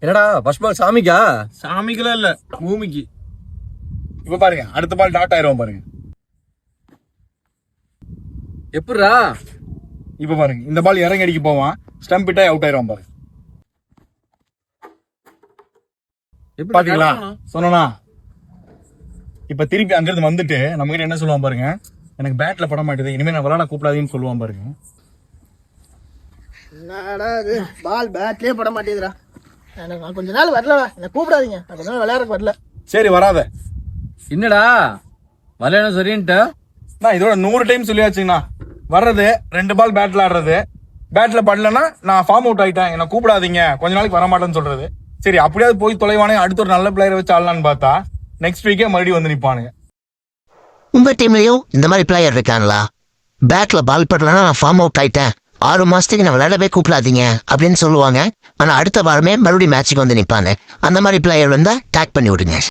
என்னடா first ball சாமிக்கா? சாமிக்கெல்லாம் இல்ல, பூமிக்கு. இப்ப பாருங்க, அடுத்த பால் டாட் ஆயிரும் பாருங்க. எப்படிடா? இப்ப பாருங்க, இந்த பால் இறங்கி அடிக்க போவான், ஸ்டம்ப் ஹிட் ஆகி அவுட் ஆயிரும் பாருங்க. பாத்தீங்களா சொன்னா? இப்ப திருப்பி அங்கிருந்து வந்துட்டு நம்ம கிட்ட என்ன சொல்லுவான் பாருங்க, எனக்கு பேட்ல பட மாட்டேது, இனிமே நான் விளையாட கூப்பிடாதீன்னு சொல்லுவான் பாருங்க. என்னடா இது, பால் பேட்லயே பட மாட்டேதுடா. நான் கொஞ்ச நாள் வரல, என்ன கூப்பிடாதீங்க, நான் கொஞ்ச நாள் விளையாட வரல. சரி வராத. என்னடா விளையாட சரின்ட்டு நான் இதோட 100 டைம் சொல்லியாச்சுங்கண்ணா. வர்றது 2 பால் பேட்ல ஆடுறது, பேட்ல படலன்னா நான் ஃபார்ம் அவுட் ஆயிட்டேன், என்ன கூப்பிடாதீங்க, கொஞ்ச நாளைக்கு வர மாட்டேன்னு சொல்றது. சரி அப்படியாவது போய் தொலைவானே, அடுத்த ஒரு நல்ல பிளேயரை வச்சு ஆடலான்னு பார்த்தா நெக்ஸ்ட் வீக்கே மறுபடியும் வந்து நிப்பானுங்க. உங்க டீம்லயும் இந்த மாதிரி பிளேயர் இருக்காங்களா? பேட்ல பால் படலன்னா நான் ஃபார்ம் அவுட் ஆயிட்டேன், 6 மாசத்துக்கு நான் விளையாடவே கூப்பிடாதீங்க அப்படின்னு சொல்லுவாங்க. ஆனா அடுத்த வாரமே மறுபடியும் மேட்சுக்கு வந்து நிப்பாங்க. அந்த மாதிரி பிளேயர் வந்தா டேக் பண்ணி விடுங்க.